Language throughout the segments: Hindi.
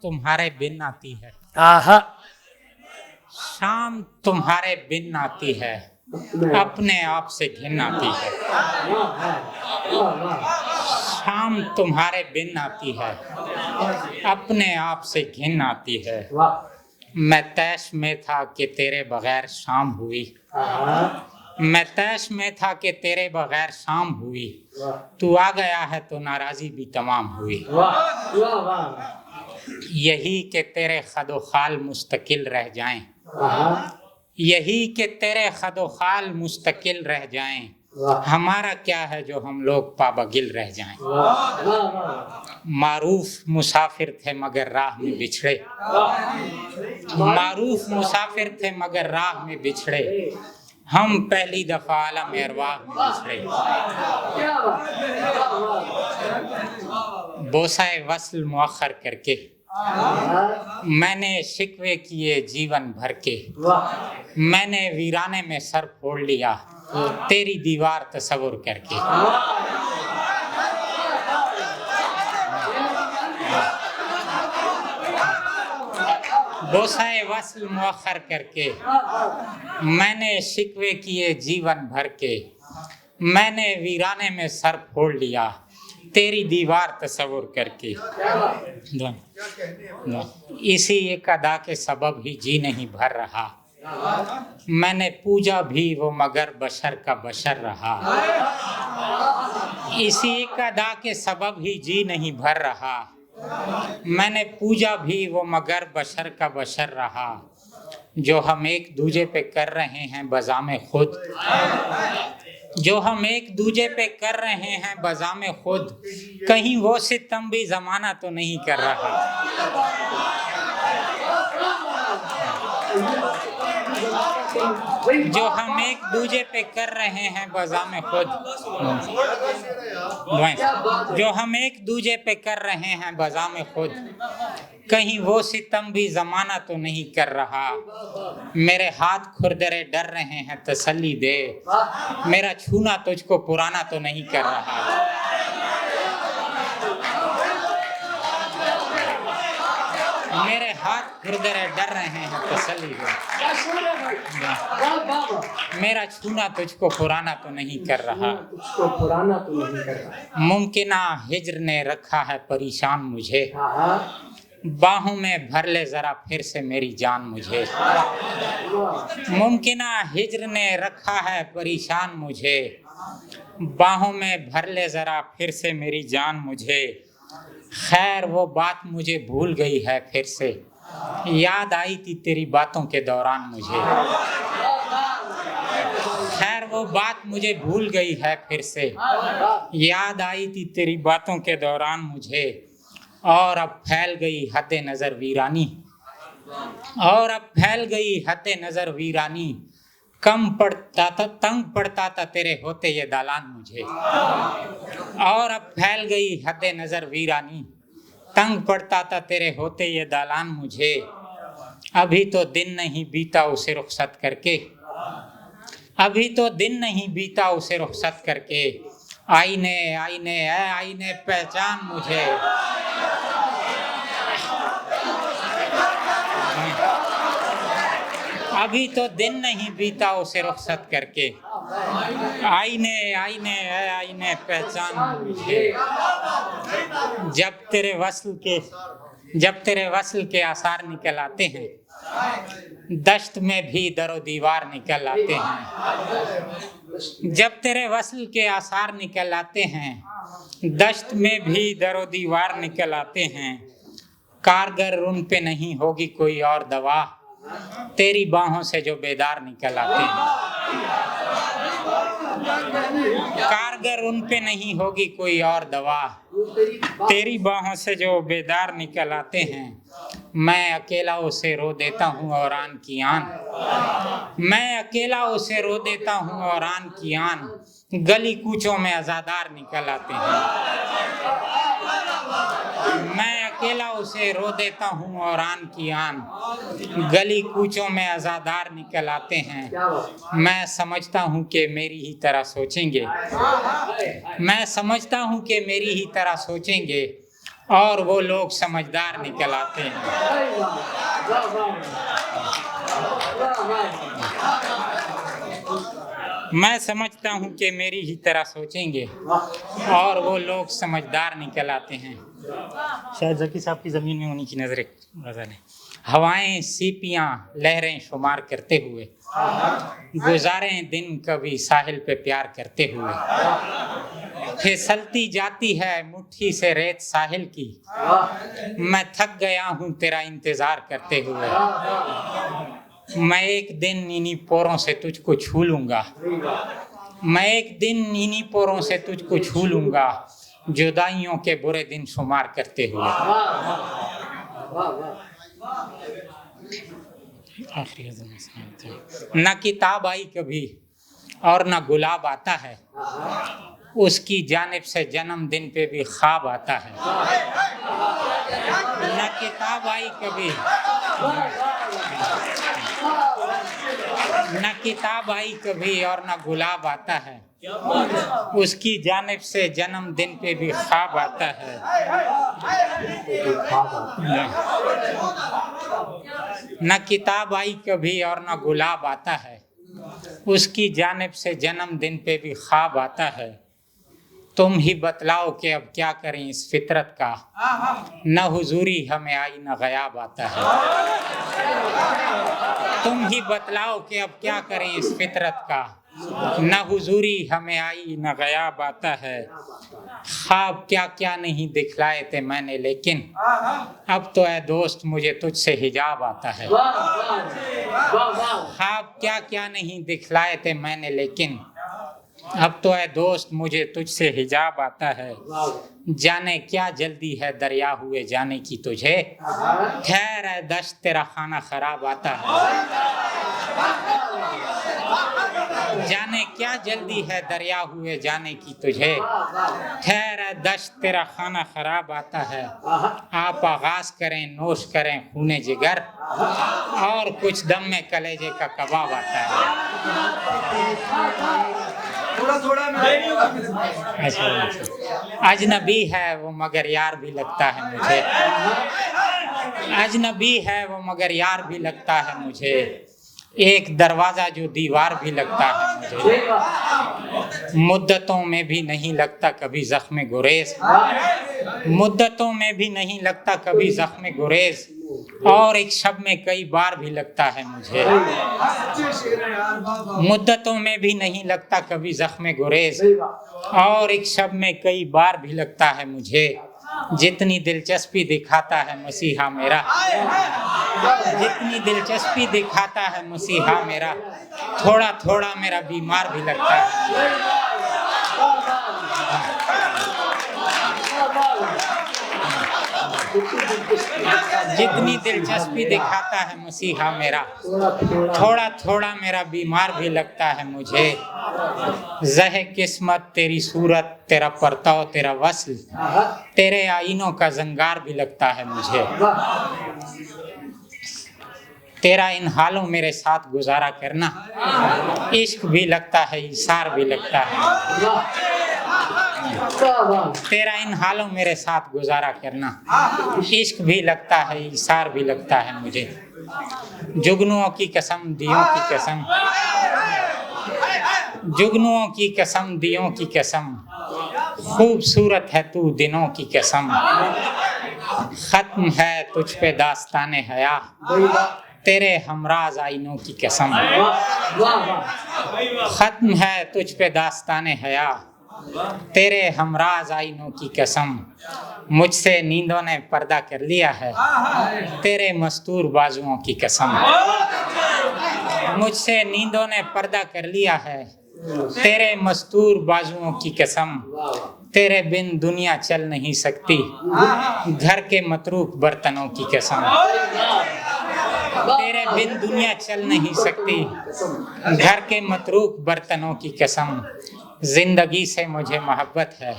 तुम्हारे बिन आती है, आहा, शाम तुम्हारे बिन आती है, अपने आप से घिन आती है। शाम तुम्हारे बिन आती है, अपने आप से घिन आती है। मैं तैश में था कि तेरे बगैर शाम हुई, मैं तैश में था कि तेरे बगैर शाम हुई, तू आ गया है तो नाराजी भी तमाम हुई। यही कि तेरे खदो खाल मुस्तकिल रह जाएं, यही कि तेरे खदो खाल मुस्तकिल रह जाएं, हमारा क्या है जो हम लोग पाबगिल रह जाएं। मारूफ मुसाफिर थे मगर राह में बिछड़े, मारूफ मुसाफिर थे मगर राह में बिछड़े, हम पहली दफा आलम अरवाह में बिछड़े। बोसाए वस्ल मुअख्खर करके मैंने शिकवे किए जीवन भर के, मैंने वीराने में सर फोड़ लिया तेरी दीवार तस्वुर करके। बोसाए वस्ल मुअख्खर करके मैंने शिकवे किए जीवन भर के, मैंने वीराने में सर फोड़ लिया तेरी दीवार तस्वुर करके। इसी एक अदा के सबब ही जी नहीं भर रहा, मैंने पूजा भी वो मगर बशर का बशर रहा। इसी एक अदा के सबब ही जी नहीं भर रहा, मैंने पूजा भी वो मगर बशर का बशर रहा। जो हम एक दूजे पे कर रहे हैं बज़ामे खुद, जो हम एक दूजे पे कर रहे हैं बज़ामे खुद, कहीं वो सितम भी ज़माना तो नहीं कर रहा। जो हम एक दूजे पे कर रहे हैं बज़ामे खुद, जो हम एक दूजे पे कर रहे हैं बज़ामे खुद, कहीं वो सितम भी ज़माना तो नहीं कर रहा। मेरे हाथ खुरदरे डर रहे हैं तसल्ली दे, मेरा छूना तुझको पुराना तो नहीं कर रहा। मेरे हाथ खुरदरे डर रहे हैं तसल्ली दे, मेरा छूना तुझको पुराना तो नहीं कर रहा। मुमकिना हिज्र ने रखा है परेशान मुझे, बाहों में भर ले जरा फिर से मेरी जान मुझे। मुमकिना हिज्र ने रखा है परेशान मुझे, बाहों में भर ले जरा फिर से मेरी जान मुझे। खैर वो बात मुझे भूल गई है फिर से, याद आई थी तेरी बातों के दौरान मुझे। खैर वो बात मुझे भूल गई है फिर से, याद आई थी तेरी बातों के दौरान मुझे। और अब फैल गई हद नज़र वीरानी, और अब फैल गई हद नज़र वीरानी, कम पड़ता था तंग पड़ता था तेरे होते ये दालान मुझे। और अब फैल गई हद नज़र वीरानी, तंग पड़ता था तेरे होते ये दालान मुझे। अभी तो दिन नहीं बीता उसे रुखसत करके, अभी तो दिन नहीं बीता उसे रुखसत करके। आईने आईने ऐ आईने पहचान मुझे, अभी तो दिन नहीं बीता उसे रुखसत करके। आईने आईने ऐ आईने पहचान मुझे। जब तेरे वस्ल के आसार निकल आते हैं, दश्त में भी दरो दीवार निकल आते हैं। जब तेरे वस्ल के आसार निकल आते हैं, दश्त में भी दरो दीवार निकल आते हैं। कारगर उन पे नहीं होगी कोई और दवा, तेरी बाहों से जो बेदार निकल आते हैं। कारगर उन पे नहीं होगी कोई और दवा, तेरी बाहों से जो बेदार निकल आते हैं। मैं अकेला उसे रो देता हूँ और आन की आन, मैं अकेला उसे रो देता हूँ और आन की आन, गली कूचों में अज़ादार निकल आते हैं। मैं अकेला उसे रो देता हूँ और आन की आन, गली कूचों में अज़ादार निकल आते हैं। मैं समझता हूँ कि मेरी ही तरह सोचेंगे, मैं समझता हूँ कि मेरी ही तरह सोचेंगे, और वो लोग समझदार निकल आते हैं। मैं समझता हूँ कि मेरी ही तरह सोचेंगे और वो लोग समझदार निकल आते हैं। शायद ज़की साहब की ज़मीन में उन्हीं की नज़रें गज़ल है। हवाएं सीपियाँ लहरें शुमार करते हुए गुजारें दिन कभी साहिल पे प्यार करते हुए, फिसलती जाती है मुट्ठी से रेत साहिल की, मैं थक गया हूँ तेरा इंतज़ार करते हुए। मैं एक दिन इन्हीं पोरों से तुझको छू लूँगा, मैं एक दिन इन्हीं पोरों से तुझको छू लूँगा, जुदाइयों के बुरे दिन शुमार करते हुए। न किताब आई कभी और न गुलाब आता है, उसकी जानिब से जन्मदिन पे भी ख्वाब आता है। न किताब आई कभी, न किताब आई कभी और न गुलाब आता है, उसकी जानिब से जन्मदिन पे भी ख्वाब आता है। न किताब आई कभी और न गुलाब आता है, उसकी जानिब से जन्मदिन पे भी ख्वाब आता है। तुम ही बतलाओ कि अब क्या करें इस फितरत का, न हुजूरी हमें आई न गयाब आता है। तुम ही बतलाओ कि अब क्या करें इस फितरत का, न हुजूरी हमें आई न गयाब आता है। ख्वाब क्या क्या नहीं दिखलाए थे मैंने, लेकिन अब तो ऐ दोस्त मुझे तुझसे हिजाब आता है। ख्वाब क्या क्या नहीं दिखलाए थे मैंने, लेकिन अब तो ऐ दोस्त मुझे तुझसे हिजाब आता है। जाने क्या जल्दी है दरिया हुए जाने की तुझे, खैर है दश्त तेरा खाना खराब आता है। जाने क्या जल्दी है दरिया हुए जाने की तुझे, खैर है दश्त तेरा खाना खराब आता है। आप आगाज करें नोश करें खूने जिगर, और कुछ दम में कलेजे का कबाब आता है। अजनबी है वो मगर यार भी लगता है मुझे, अजनबी है वो मगर यार भी लगता है मुझे, एक दरवाजा जो दीवार भी लगता है मुझे। मुद्दतों में भी नहीं लगता कभी जख्म गुरेज, मुद्दतों में भी नहीं लगता कभी जख्म गुरेज, और एक शब में कई बार भी लगता है मुझे। मुद्दतों में भी नहीं लगता कभी जख्म गुरेज, और एक शब में कई बार भी लगता है मुझे। जितनी दिलचस्पी दिखाता है मसीहा मेरा, जितनी दिलचस्पी दिखाता है मसीहा मेरा, थोड़ा थोड़ा मेरा बीमार भी लगता है। जितनी दिलचस्पी दिखाता है मसीहा मेरा, थोड़ा थोड़ा मेरा बीमार भी लगता है मुझे। ज़हे किस्मत तेरी सूरत तेरा परताव तेरा वस्ल, तेरे आईनों का जंगार भी लगता है मुझे। तेरा इन हालों मेरे साथ गुजारा करना, इश्क भी लगता है इशार भी लगता है। तेरा इन हालों मेरे साथ गुजारा करना, इश्क भी लगता है इशार भी लगता है मुझे। जुगनुओं की कसम दियों की कसम, जुगनुओं की कसम दियों की कसम, खूबसूरत है तू दिनों की कसम। खत्म है तुझ पे दास्ताने हया, तेरे हमराज आईनों की कसम। खत्म है तुझ पे दास्ताने हया, तेरे हमराज आईनों की कसम। मुझसे नींदों ने पर्दा कर लिया है, तेरे मस्तूर बाजुओं की कसम। मुझसे नींदों ने पर्दा कर लिया है, तेरे मस्तूर बाजुओं की कसम। तेरे बिन दुनिया चल नहीं सकती, घर के मतरूक बर्तनों की कसम। तेरे बिन दुनिया चल नहीं सकती, घर के मतरूक बर्तनों की कसम। जिंदगी से मुझे मोहब्बत है,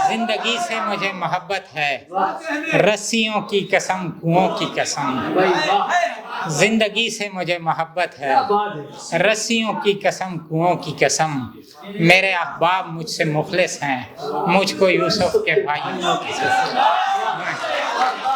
जिंदगी से मुझे मोहब्बत है, रस्सियों की कसम, कुओं की कसम। जिंदगी से मुझे मोहब्बत है, रस्सियों की कसम, कुओं की कसम। मेरे अहबाब मुझसे मुखलिस हैं, मुझको यूसुफ के भाइयों की कसम।